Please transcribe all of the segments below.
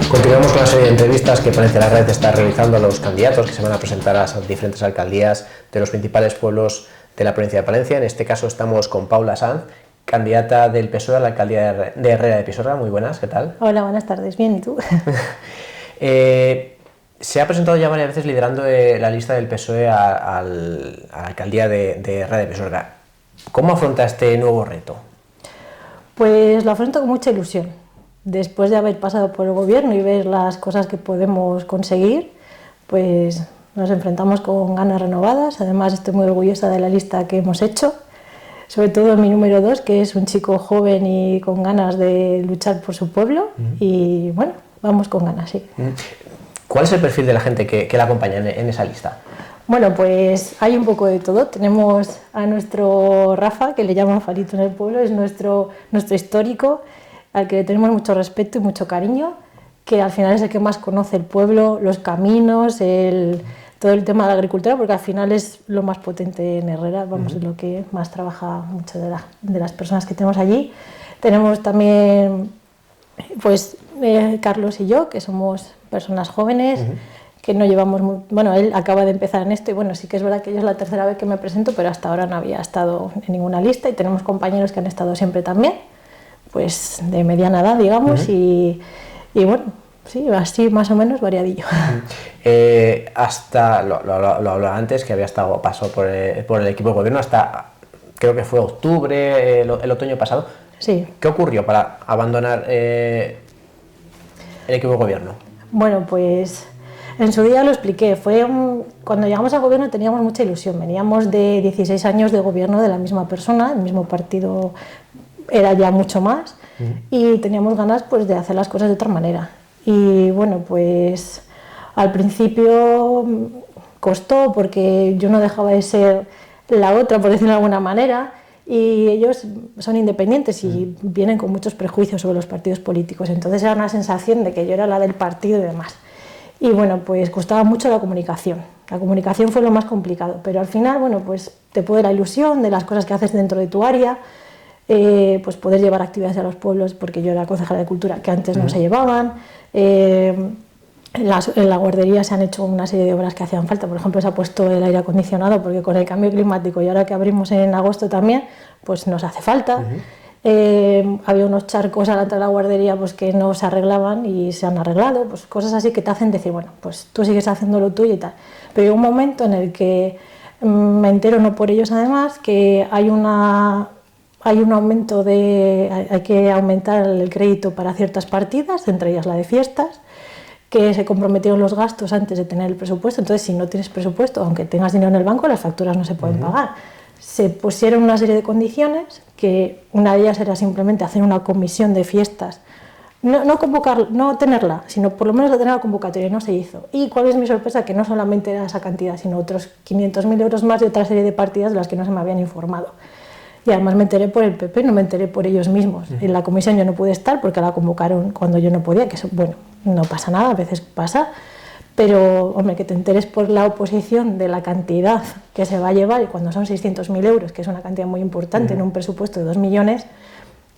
Continuamos con la serie de entrevistas que Palencia La Red está realizando a los candidatos que se van a presentar a las diferentes alcaldías de los principales pueblos de la provincia de Palencia. En este caso estamos con Paula Sanz, candidata del PSOE a la alcaldía de Herrera de Pisuerga. Muy buenas, ¿qué tal? Hola, buenas tardes. Bien, ¿y tú? Se ha presentado ya varias veces liderando la lista del PSOE a la alcaldía de Herrera de Pisuerga. ¿Cómo afronta este nuevo reto? Pues lo afronto con mucha ilusión. Después de haber pasado por el gobierno y ver las cosas que podemos conseguir, pues nos enfrentamos con ganas renovadas. Además, estoy muy orgullosa de la lista que hemos hecho, sobre todo mi número 2, que es un chico joven y con ganas de luchar por su pueblo. Y bueno, vamos con ganas, sí. ¿Cuál es el perfil de la gente que la acompaña en esa lista? Bueno, pues hay un poco de todo. Tenemos a nuestro Rafa, que le llaman Farito en el pueblo, es nuestro histórico, al que le tenemos mucho respeto y mucho cariño, que al final es el que más conoce el pueblo, los caminos, todo el tema de la agricultura, porque al final es lo más potente en Herrera, vamos, es lo que más trabaja muchas de las personas que tenemos allí. Tenemos también, pues, Carlos y yo, que somos personas jóvenes, que no llevamos bueno, él acaba de empezar en esto y bueno, sí que es verdad que yo es la tercera vez que me presento, pero hasta ahora no había estado en ninguna lista, y tenemos compañeros que han estado siempre también, pues de mediana edad, digamos, y bueno, sí, así más o menos variadillo. Hasta, lo hablaba antes, que pasó por el equipo de gobierno hasta, creo que fue octubre, el otoño pasado. Sí. ¿Qué ocurrió para abandonar el equipo de gobierno? Bueno, pues en su día lo expliqué. Cuando llegamos al gobierno teníamos mucha ilusión. Veníamos de 16 años de gobierno de la misma persona, el mismo partido era ya mucho más, y teníamos ganas, pues, de hacer las cosas de otra manera. Y bueno, pues al principio costó, porque yo no dejaba de ser la otra, por decirlo de alguna manera, y ellos son independientes y vienen con muchos prejuicios sobre los partidos políticos. Entonces era una sensación de que yo era la del partido y demás. Y bueno, pues costaba mucho la comunicación. La comunicación fue lo más complicado, pero al final, bueno, pues te puede la ilusión de las cosas que haces dentro de tu área, pues poder llevar actividades a los pueblos, porque yo era concejala de cultura, que antes no se llevaban. En la guardería se han hecho una serie de obras que hacían falta. Por ejemplo, se ha puesto el aire acondicionado, porque con el cambio climático y ahora que abrimos en agosto también, pues nos hace falta. Había unos charcos delante de la guardería, pues, que no se arreglaban y se han arreglado, pues cosas así que te hacen decir, bueno, pues tú sigues haciendo lo tuyo y tal. Pero hay un momento en el que me entero, no por ellos además, que hay un aumento hay que aumentar el crédito para ciertas partidas, entre ellas la de fiestas, que se comprometieron los gastos antes de tener el presupuesto. Entonces, si no tienes presupuesto, aunque tengas dinero en el banco, las facturas no se pueden pagar. Se pusieron una serie de condiciones, que una de ellas era simplemente hacer una comisión de fiestas, no tenerla, sino por lo menos tener la convocatoria, y no se hizo. Y cuál es mi sorpresa, que no solamente era esa cantidad, sino otros 500.000 euros más de otra serie de partidas de las que no se me habían informado. Y además me enteré por el PP, no me enteré por ellos mismos. En la comisión yo no pude estar porque la convocaron cuando yo no podía, que eso, bueno, no pasa nada, a veces pasa, pero hombre, que te enteres por la oposición de la cantidad que se va a llevar, y cuando son 600.000 euros, que es una cantidad muy importante en un presupuesto de 2 millones,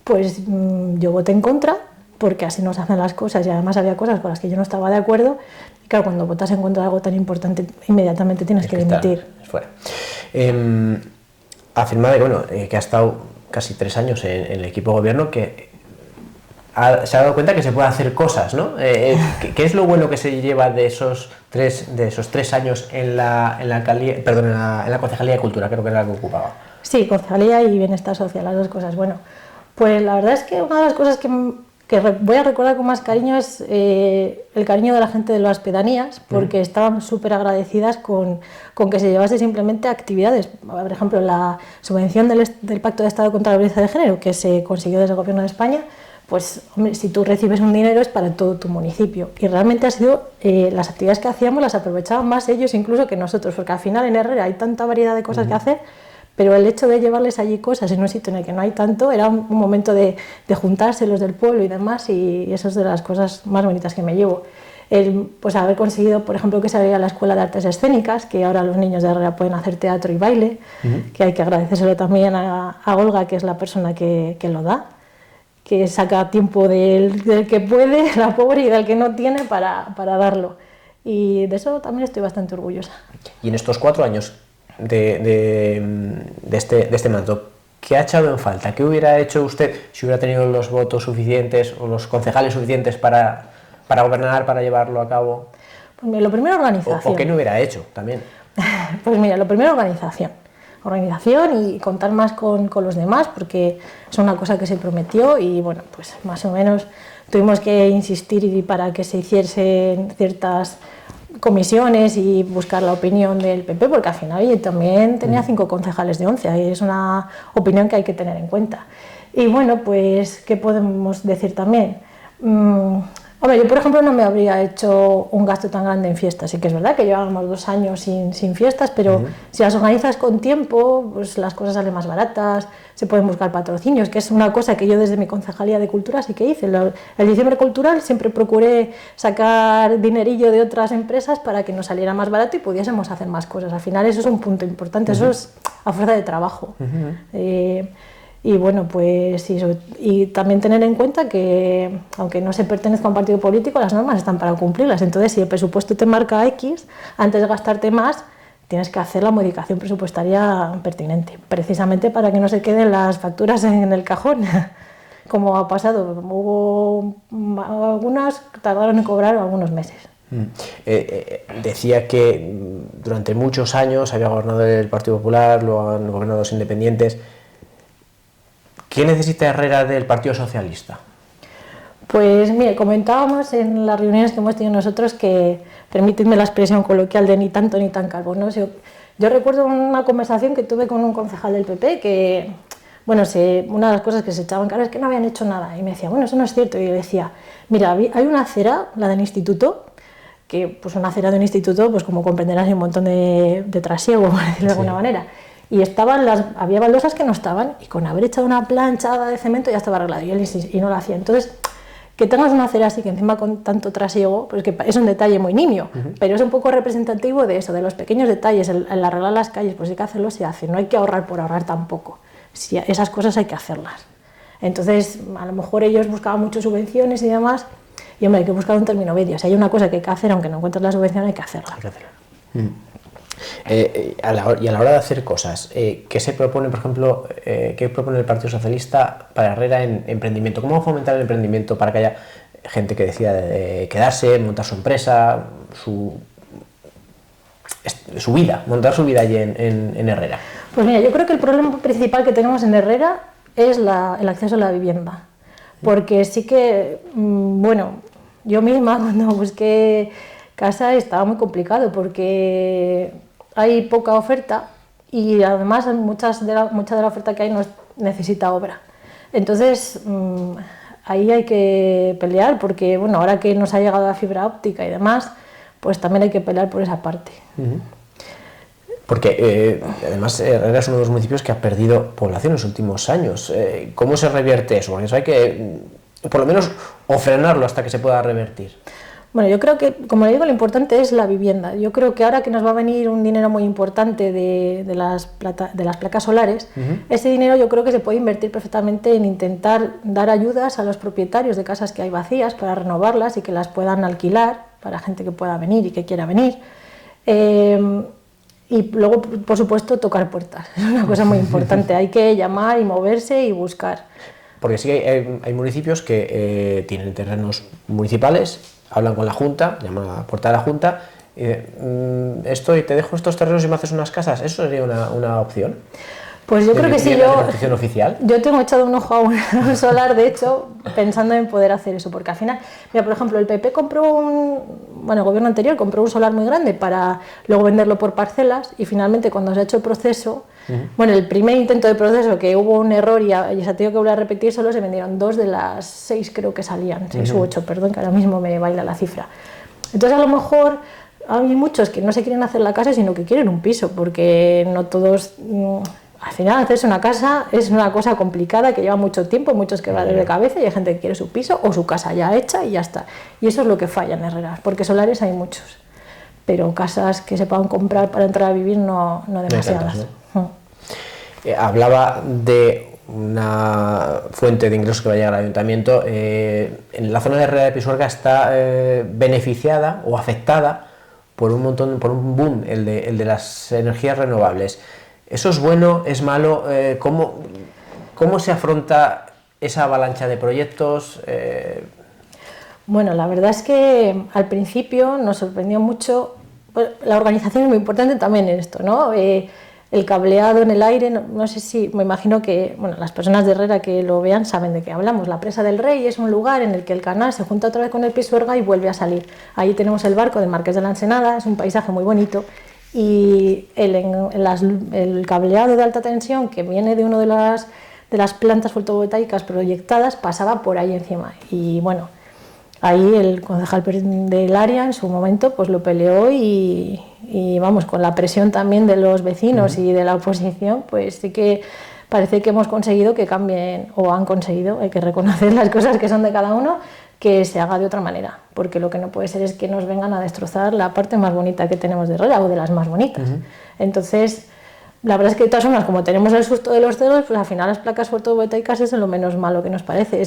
pues yo voté en contra, porque así no se hacen las cosas, y además había cosas con las que yo no estaba de acuerdo, y claro, cuando votas en contra de algo tan importante, inmediatamente tienes que dimitir. Fuera. Afirma que ha estado casi 3 años en el equipo de gobierno, que se ha dado cuenta que se puede hacer cosas, ¿no? ¿Qué es lo bueno que se lleva de esos 3 años en la alcaldía, perdón, en la Concejalía de Cultura, creo que era la que ocupaba? Sí, Concejalía y Bienestar Social, las dos cosas. Bueno, pues la verdad es que una de las cosas que voy a recordar con más cariño es el cariño de la gente de las pedanías, porque estaban súper agradecidas con que se llevase simplemente actividades. Por ejemplo, la subvención del Pacto de Estado contra la Violencia de Género, que se consiguió desde el Gobierno de España, pues hombre, si tú recibes un dinero es para todo tu municipio, y realmente ha sido, las actividades que hacíamos las aprovechaban más ellos incluso que nosotros, porque al final en Herrera hay tanta variedad de cosas que hacer, pero el hecho de llevarles allí cosas en un sitio en el que no hay tanto, era un momento de juntarse los del pueblo y demás, y eso es de las cosas más bonitas que me llevo. Pues haber conseguido, por ejemplo, que se abriera la Escuela de Artes Escénicas, que ahora los niños de Herrera pueden hacer teatro y baile, que hay que agradecérselo también a Olga, que es la persona que lo da. que saca tiempo del que puede, la pobre, y del que no tiene para darlo. Y de eso también estoy bastante orgullosa. Y en estos 4 años de este mandato, ¿qué ha echado en falta? ¿Qué hubiera hecho usted si hubiera tenido los votos suficientes o los concejales suficientes para gobernar, para llevarlo a cabo? Pues mira, lo primero, organización. ¿O qué no hubiera hecho también? Pues mira, lo primero, organización y contar más con los demás, porque es una cosa que se prometió y bueno, pues más o menos tuvimos que insistir para que se hiciesen ciertas comisiones y buscar la opinión del PP, porque al final yo también tenía 5 concejales de 11 y es una opinión que hay que tener en cuenta. Y bueno, pues ¿qué podemos decir también? Hombre, yo por ejemplo no me habría hecho un gasto tan grande en fiestas. Sí que es verdad que llevábamos 2 años sin fiestas, pero si las organizas con tiempo, pues las cosas salen más baratas, se pueden buscar patrocinios, que es una cosa que yo desde mi concejalía de cultura sí que hice. El diciembre cultural siempre procuré sacar dinerillo de otras empresas para que nos saliera más barato y pudiésemos hacer más cosas. Al final eso es un punto importante, eso es a fuerza de trabajo. Y bueno, pues y también tener en cuenta que, aunque no se pertenezca a un partido político, las normas están para cumplirlas. Entonces, si el presupuesto te marca X, antes de gastarte más, tienes que hacer la modificación presupuestaria pertinente, precisamente para que no se queden las facturas en el cajón, como ha pasado. Hubo algunas que tardaron en cobrar algunos meses. Decía que durante muchos años había gobernado el Partido Popular, lo han gobernado los independientes. ¿Qué necesita Herrera del Partido Socialista? Pues mire, comentábamos en las reuniones que hemos tenido nosotros que, permítidme la expresión coloquial de ni tanto ni tan calvo, ¿no? Yo recuerdo una conversación que tuve con un concejal del PP que, bueno, una de las cosas que se echaban cara es que no habían hecho nada. Y me decía, bueno, eso no es cierto. Y yo decía, mira, hay una acera, la del instituto, que pues una acera de un instituto, pues como comprenderás, hay un montón de trasiego, por decirlo de alguna manera. Y había baldosas que no estaban, y con haber echado una planchada de cemento ya estaba arreglado, y no lo hacía. Entonces, que tengas una acera así, que encima con tanto trasiego, pues que es un detalle muy nimio, pero es un poco representativo de eso, de los pequeños detalles, el arreglar las calles, pues hay que hacerlo, se hace, no hay que ahorrar por ahorrar tampoco. Si esas cosas hay que hacerlas. Entonces, a lo mejor ellos buscaban muchas subvenciones y demás, y hombre, hay que buscar un término medio. Si hay una cosa que hay que hacer, aunque no encuentres la subvención, hay que hacerla. Y a la hora de hacer cosas, ¿qué se propone, por ejemplo, qué propone el Partido Socialista para Herrera en emprendimiento? ¿Cómo fomentar el emprendimiento para que haya gente que decida quedarse, montar su empresa, su vida, montar su vida allí en Herrera? Pues mira, yo creo que el problema principal que tenemos en Herrera es el acceso a la vivienda, porque sí que, bueno, yo misma cuando busqué casa estaba muy complicado porque hay poca oferta y además mucha de la oferta que hay no necesita obra. Entonces ahí hay que pelear porque, bueno, ahora que nos ha llegado la fibra óptica y demás, pues también hay que pelear por esa parte. Porque además Herrera es uno de los municipios que ha perdido población en los últimos años. ¿Cómo se revierte eso? Porque eso hay que, por lo menos, o frenarlo hasta que se pueda revertir. Bueno, yo creo que, como le digo, lo importante es la vivienda. Yo creo que ahora que nos va a venir un dinero muy importante de las placas solares, ese dinero yo creo que se puede invertir perfectamente en intentar dar ayudas a los propietarios de casas que hay vacías para renovarlas y que las puedan alquilar para gente que pueda venir y que quiera venir. Y luego, por supuesto, tocar puertas. Es una cosa muy importante. Hay que llamar y moverse y buscar. Porque sí que hay municipios que tienen terrenos municipales, hablan con la Junta, llaman a la puerta de la Junta, y te dejo estos terrenos y me haces unas casas. ¿Eso sería una opción? Pues yo creo que sí. Yo tengo echado un ojo a un solar, de hecho, pensando en poder hacer eso, porque al final, mira, por ejemplo, el PP el gobierno anterior compró un solar muy grande para luego venderlo por parcelas, y finalmente cuando se ha hecho el proceso, bueno, el primer intento de proceso, que hubo un error y se ha tenido que volver a repetir, solo se vendieron 2 de las 6, creo que salían, 6 u 8, perdón, que ahora mismo me baila la cifra. Entonces, a lo mejor hay muchos que no se quieren hacer la casa, sino que quieren un piso, porque no todos... Al final, hacerse una casa es una cosa complicada que lleva mucho tiempo, muchos quebraderos de cabeza, y hay gente que quiere su piso o su casa ya hecha y ya está. Y eso es lo que falla en Herrera, porque solares hay muchos, pero casas que se puedan comprar para entrar a vivir no demasiadas. Hablaba de una fuente de ingresos que va a llegar al ayuntamiento, en la zona de Herrera de Pisuerga está beneficiada o afectada por un boom, el de las energías renovables. ¿Eso es bueno, es malo? ¿Cómo se afronta esa avalancha de proyectos? Bueno, la verdad es que al principio nos sorprendió mucho. Pues, la organización es muy importante también en esto, ¿no? El cableado en el aire, no sé si, me imagino que, bueno, las personas de Herrera que lo vean saben de qué hablamos. La Presa del Rey es un lugar en el que el canal se junta otra vez con el Pisuerga y vuelve a salir. Ahí tenemos el barco del Marqués de la Ensenada, es un paisaje muy bonito, y el cableado de alta tensión que viene de una de las plantas fotovoltaicas proyectadas pasaba por ahí encima. Y bueno, ahí el concejal del área en su momento pues lo peleó y vamos, con la presión también de los vecinos y de la oposición, pues sí que parece que hemos conseguido que cambien, o han conseguido, hay que reconocer las cosas que son de cada uno, que se haga de otra manera, porque lo que no puede ser es que nos vengan a destrozar la parte más bonita que tenemos de Herrera, o de las más bonitas. Entonces, la verdad es que de todas formas, como tenemos el susto de los cerdos, pues al final las placas fotovoltaicas es lo menos malo que nos parece.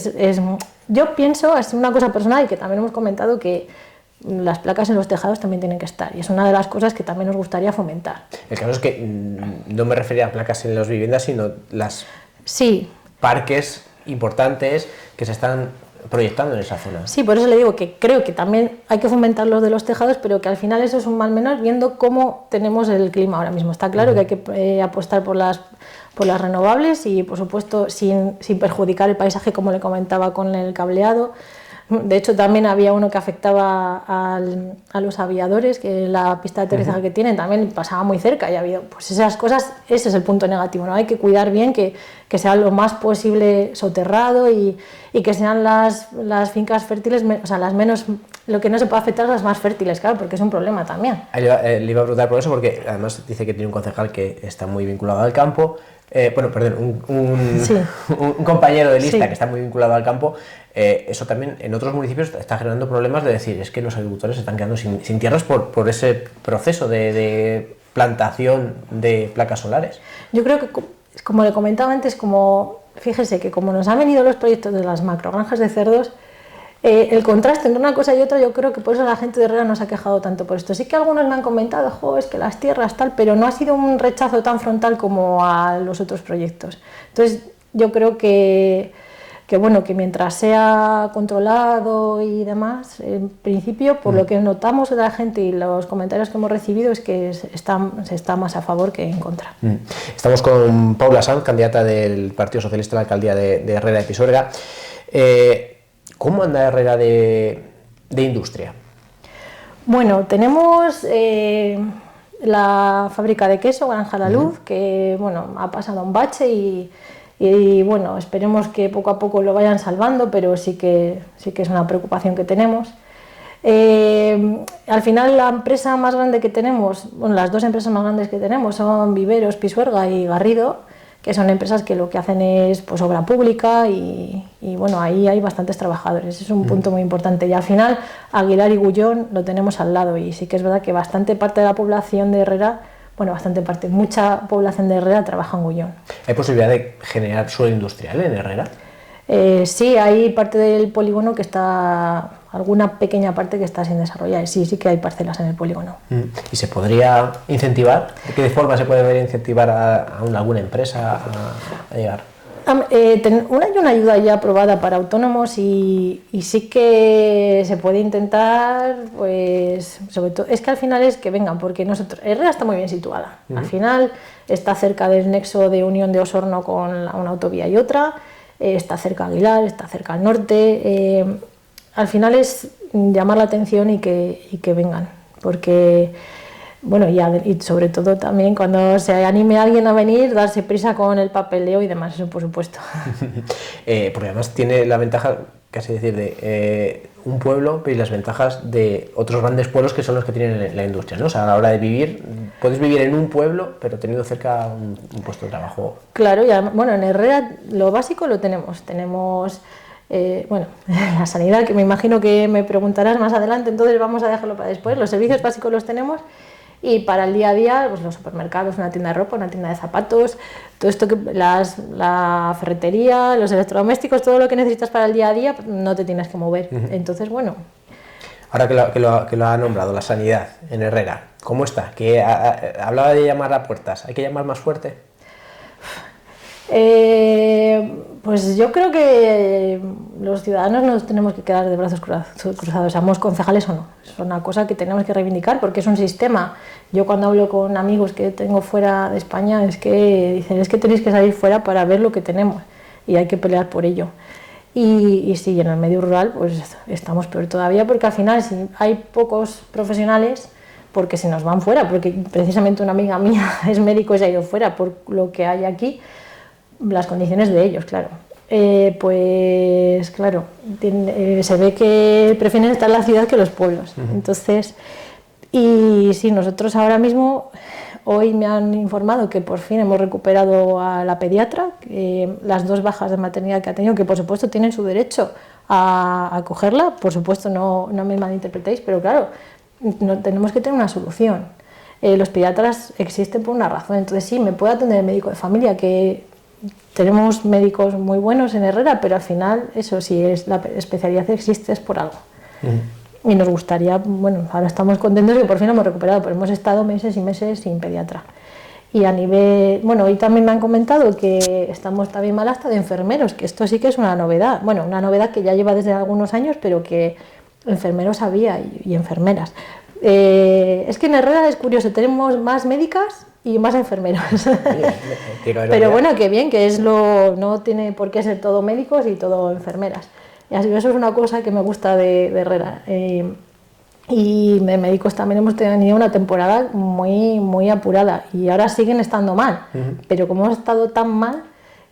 Yo pienso, es una cosa personal y que también hemos comentado, que las placas en los tejados también tienen que estar, y es una de las cosas que también nos gustaría fomentar. El caso es que no me refería a placas en las viviendas, sino las parques importantes que se están proyectando en esa zona. Sí, por eso le digo que creo que también hay que fomentar los de los tejados, pero que al final eso es un mal menor viendo cómo tenemos el clima ahora mismo. Está claro que hay que apostar por las renovables y, por supuesto, sin perjudicar el paisaje, como le comentaba con el cableado. De hecho, también había uno que afectaba a los aviadores, que la pista de aterrizaje que tienen también pasaba muy cerca, y ha habido, pues esas cosas, ese es el punto negativo, ¿no? Hay que cuidar bien que sea lo más posible soterrado y que sean las fincas fértiles, o sea, las menos, lo que no se puede afectar las más fértiles, claro, porque es un problema también. Le iba a preguntar por eso, porque además dice que tiene un concejal que está muy vinculado al campo, un compañero de lista que está muy vinculado al campo. Eso también en otros municipios está generando problemas de decir, es que los agricultores se están quedando sin tierras por ese proceso de plantación de placas solares. Yo creo que, como le comentaba antes, fíjese que como nos han venido los proyectos de las macrogranjas de cerdos, el contraste entre una cosa y otra, yo creo que por eso la gente de Herrera no se ha quejado tanto por esto. Sí que algunos me han comentado, es que las tierras tal, pero no ha sido un rechazo tan frontal como a los otros proyectos. Entonces, yo creo que mientras sea controlado y demás, en principio, por lo que notamos de la gente y los comentarios que hemos recibido, es que se está más a favor que en contra. Estamos con Paula Sanz, candidata del Partido Socialista a la alcaldía de Herrera de Pisuerga. ¿Cómo anda Herrera de industria? Bueno, tenemos la fábrica de queso, Granja La Luz, que ha pasado un bache y bueno, esperemos que poco a poco lo vayan salvando, pero sí que es una preocupación que tenemos. Al final, la empresa más grande que tenemos, las dos empresas más grandes que tenemos son Viveros, Pisuerga y Garrido, que son empresas que lo que hacen es pues obra pública y bueno, ahí hay bastantes trabajadores, es un punto muy importante. Y al final, Aguilar y Gullón lo tenemos al lado, y sí que es verdad que bastante parte de la población de Herrera, mucha población de Herrera trabaja en Gullón. ¿Hay posibilidad de generar suelo industrial en Herrera? Sí, hay parte del polígono que está, alguna pequeña parte que está sin desarrollar. Sí que hay parcelas en el polígono. ¿Y se podría incentivar? ¿De qué forma se puede ver incentivar a alguna empresa a llegar? Hay una ayuda ya aprobada para autónomos y sí que se puede intentar, pues sobre todo, es que al final es que vengan, porque Herrera está muy bien situada. Al final está cerca del nexo de unión de Osorno con una autovía y otra. Está cerca Aguilar, está cerca al norte. Al final es llamar la atención y que vengan, porque bueno, y sobre todo también cuando se anime a alguien a venir, darse prisa con el papeleo y demás, eso por supuesto. Porque además tiene la ventaja, casi decir, de un pueblo y las ventajas de otros grandes pueblos que son los que tienen la industria, ¿no? O sea, a la hora de vivir, puedes vivir en un pueblo, pero teniendo cerca un puesto de trabajo. Claro, y además, en Herrera lo básico lo tenemos. Tenemos, la sanidad, que me imagino que me preguntarás más adelante, entonces vamos a dejarlo para después. Los servicios básicos los tenemos y para el día a día, pues los supermercados, una tienda de ropa, una tienda de zapatos, todo esto, la ferretería, los electrodomésticos, todo lo que necesitas para el día a día, no te tienes que mover. Entonces, bueno. Ahora que lo ha nombrado, la sanidad en Herrera, ¿cómo está? Que hablaba de llamar a puertas, ¿hay que llamar más fuerte? Pues yo creo que los ciudadanos nos tenemos que quedar de brazos cruzados, seamos concejales o no. Es una cosa que tenemos que reivindicar porque es un sistema. Yo cuando hablo con amigos que tengo fuera de España es que dicen, es que tenéis que salir fuera para ver lo que tenemos y hay que pelear por ello. Y sí, en el medio rural pues estamos peor todavía porque al final si hay pocos profesionales, porque se nos van fuera, porque precisamente una amiga mía es médico y se ha ido fuera por lo que hay aquí, las condiciones de ellos, claro. Pues claro, se ve que prefieren estar en la ciudad que los pueblos. Entonces, y sí, nosotros ahora mismo, hoy me han informado que por fin hemos recuperado a la pediatra, las 2 bajas de maternidad que ha tenido, que por supuesto tienen su derecho a cogerla, por supuesto no me malinterpretéis, pero claro, tenemos que tener una solución. Los pediatras existen por una razón, entonces sí, me puede atender el médico de familia, que tenemos médicos muy buenos en Herrera, pero al final, eso sí, la especialidad existe es por algo. Y nos gustaría, bueno, ahora estamos contentos que por fin hemos recuperado, pero hemos estado meses y meses sin pediatra. Y a nivel, bueno, hoy también me han comentado que estamos también mal hasta de enfermeros, que esto sí que es una novedad. Bueno, una novedad que ya lleva desde algunos años, pero que enfermeros había y enfermeras. Es que en Herrera es curioso, tenemos más médicas y más enfermeros. Pero bueno, que bien, que no tiene por qué ser todo médicos y todo enfermeras. Y así, eso es una cosa que me gusta de Herrera. Y de médicos también hemos tenido una temporada muy apurada y ahora siguen estando mal, pero como hemos estado tan mal,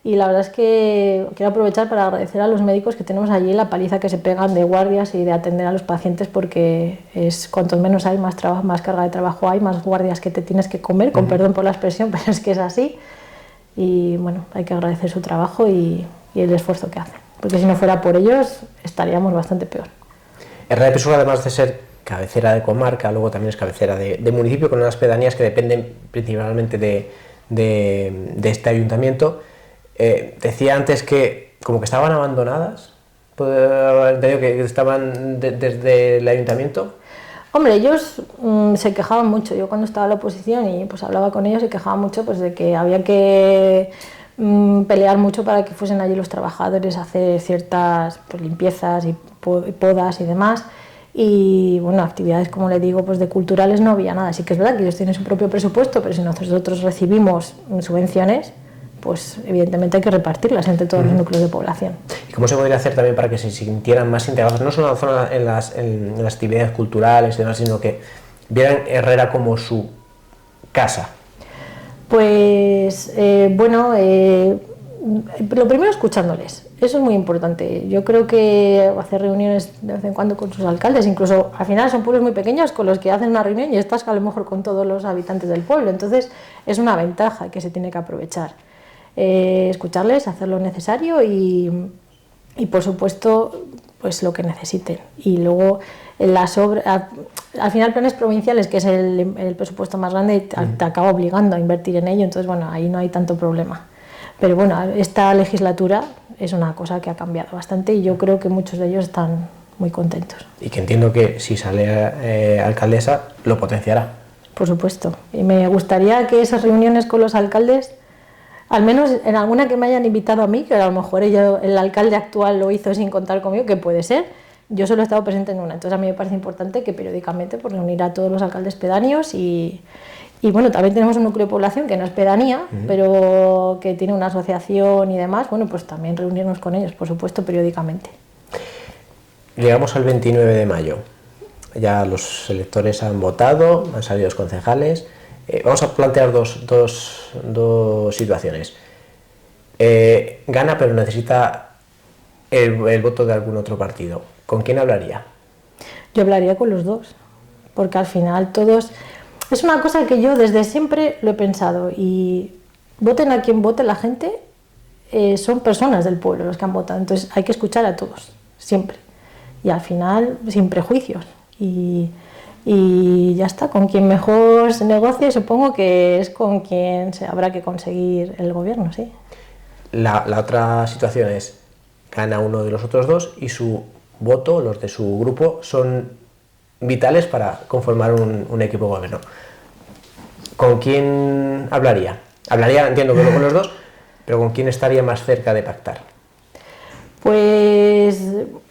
y la verdad es que quiero aprovechar para agradecer a los médicos que tenemos allí la paliza que se pegan de guardias y de atender a los pacientes, porque es cuanto menos hay, más trabajo, más carga de trabajo hay, más guardias que te tienes que comer, con perdón por la expresión, pero es que es así. Y bueno, hay que agradecer su trabajo y el esfuerzo que hacen, porque si no fuera por ellos estaríamos bastante peor. Herrera de Pezuela, además de ser cabecera de comarca, luego también es cabecera de municipio, con unas pedanías que dependen principalmente de este ayuntamiento. Decía antes que como que estaban abandonadas, ¿puedo entendido que estaban desde el ayuntamiento? Hombre, ellos se quejaban mucho. Yo cuando estaba en la oposición y pues hablaba con ellos, se quejaban mucho pues de que había que pelear mucho para que fuesen allí los trabajadores a hacer ciertas pues, limpiezas y podas y demás. Y bueno, actividades, como le digo, pues de culturales no había nada. Sí que es verdad que ellos tienen su propio presupuesto, pero si nosotros recibimos subvenciones, pues evidentemente hay que repartirlas entre todos los núcleos de población. ¿Y cómo se podría hacer también para que se sintieran más integrados, no solo en las actividades culturales y demás, sino que vieran Herrera como su casa? Pues lo primero escuchándoles, eso es muy importante. Yo creo que hacer reuniones de vez en cuando con sus alcaldes, incluso al final son pueblos muy pequeños con los que hacen una reunión y estás a lo mejor con todos los habitantes del pueblo, entonces es una ventaja que se tiene que aprovechar. Escucharles, hacer lo necesario y por supuesto pues lo que necesiten. Y luego en las obras, al final planes provinciales, que es el presupuesto más grande, te acaba obligando a invertir en ello, entonces bueno, ahí no hay tanto problema. Pero bueno, esta legislatura es una cosa que ha cambiado bastante y yo creo que muchos de ellos están muy contentos. Y que entiendo que si sale alcaldesa lo potenciará. Por supuesto, y me gustaría que esas reuniones con los alcaldes, al menos en alguna que me hayan invitado a mí, que a lo mejor el alcalde actual lo hizo sin contar conmigo, que puede ser, yo solo he estado presente en una, entonces a mí me parece importante que periódicamente pues, reunir a todos los alcaldes pedáneos y bueno, también tenemos un núcleo de población que no es pedanía, pero que tiene una asociación y demás, bueno, pues también reunirnos con ellos, por supuesto, periódicamente. Llegamos al 29 de mayo, ya los electores han votado, han salido los concejales. Vamos a plantear dos situaciones. Gana, pero necesita el voto de algún otro partido. ¿Con quién hablaría? Yo hablaría con los dos, porque al final todos... Es una cosa que yo desde siempre lo he pensado y voten a quien vote la gente, son personas del pueblo los que han votado, entonces hay que escuchar a todos, siempre. Y al final, sin prejuicios. Y y ya está, con quien mejor se negocie supongo que es con quien se habrá que conseguir el gobierno, sí. La otra situación es, gana uno de los otros dos y su voto, los de su grupo, son vitales para conformar un equipo de gobierno. ¿Con quién hablaría? Hablaría, entiendo que con los dos, pero ¿con quién estaría más cerca de pactar? Pues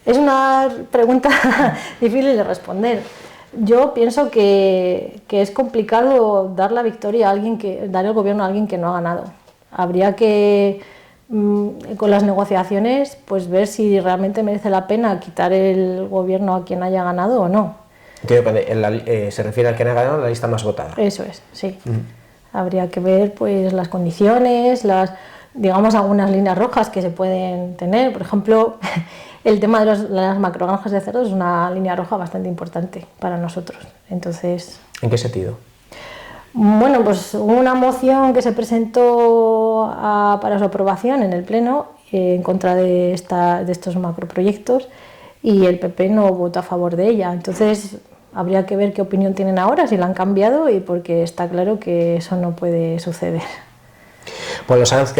es una pregunta difícil de responder. Yo pienso que es complicado dar la victoria a alguien dar el gobierno a alguien que no ha ganado. Habría que, con las negociaciones, pues ver si realmente merece la pena quitar el gobierno a quien haya ganado o no. Entiendo que se refiere al que ha ganado la lista más votada. Eso es, sí. Habría que ver pues las condiciones, digamos algunas líneas rojas que se pueden tener. Por ejemplo, el tema de las macrogranjas de cerdos es una línea roja bastante importante para nosotros. Entonces, ¿en qué sentido? Bueno, pues hubo una moción que se presentó para su aprobación en el Pleno en contra de estos macroproyectos y el PP no votó a favor de ella. Entonces, habría que ver qué opinión tienen ahora, si la han cambiado, y porque está claro que eso no puede suceder. Polo Sanz,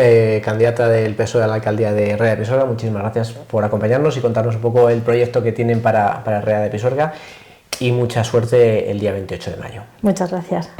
candidata del PSOE a la alcaldía de Rueda de Pisuerga, muchísimas gracias por acompañarnos y contarnos un poco el proyecto que tienen para Rueda de Pisuerga, y mucha suerte el día 28 de mayo. Muchas gracias.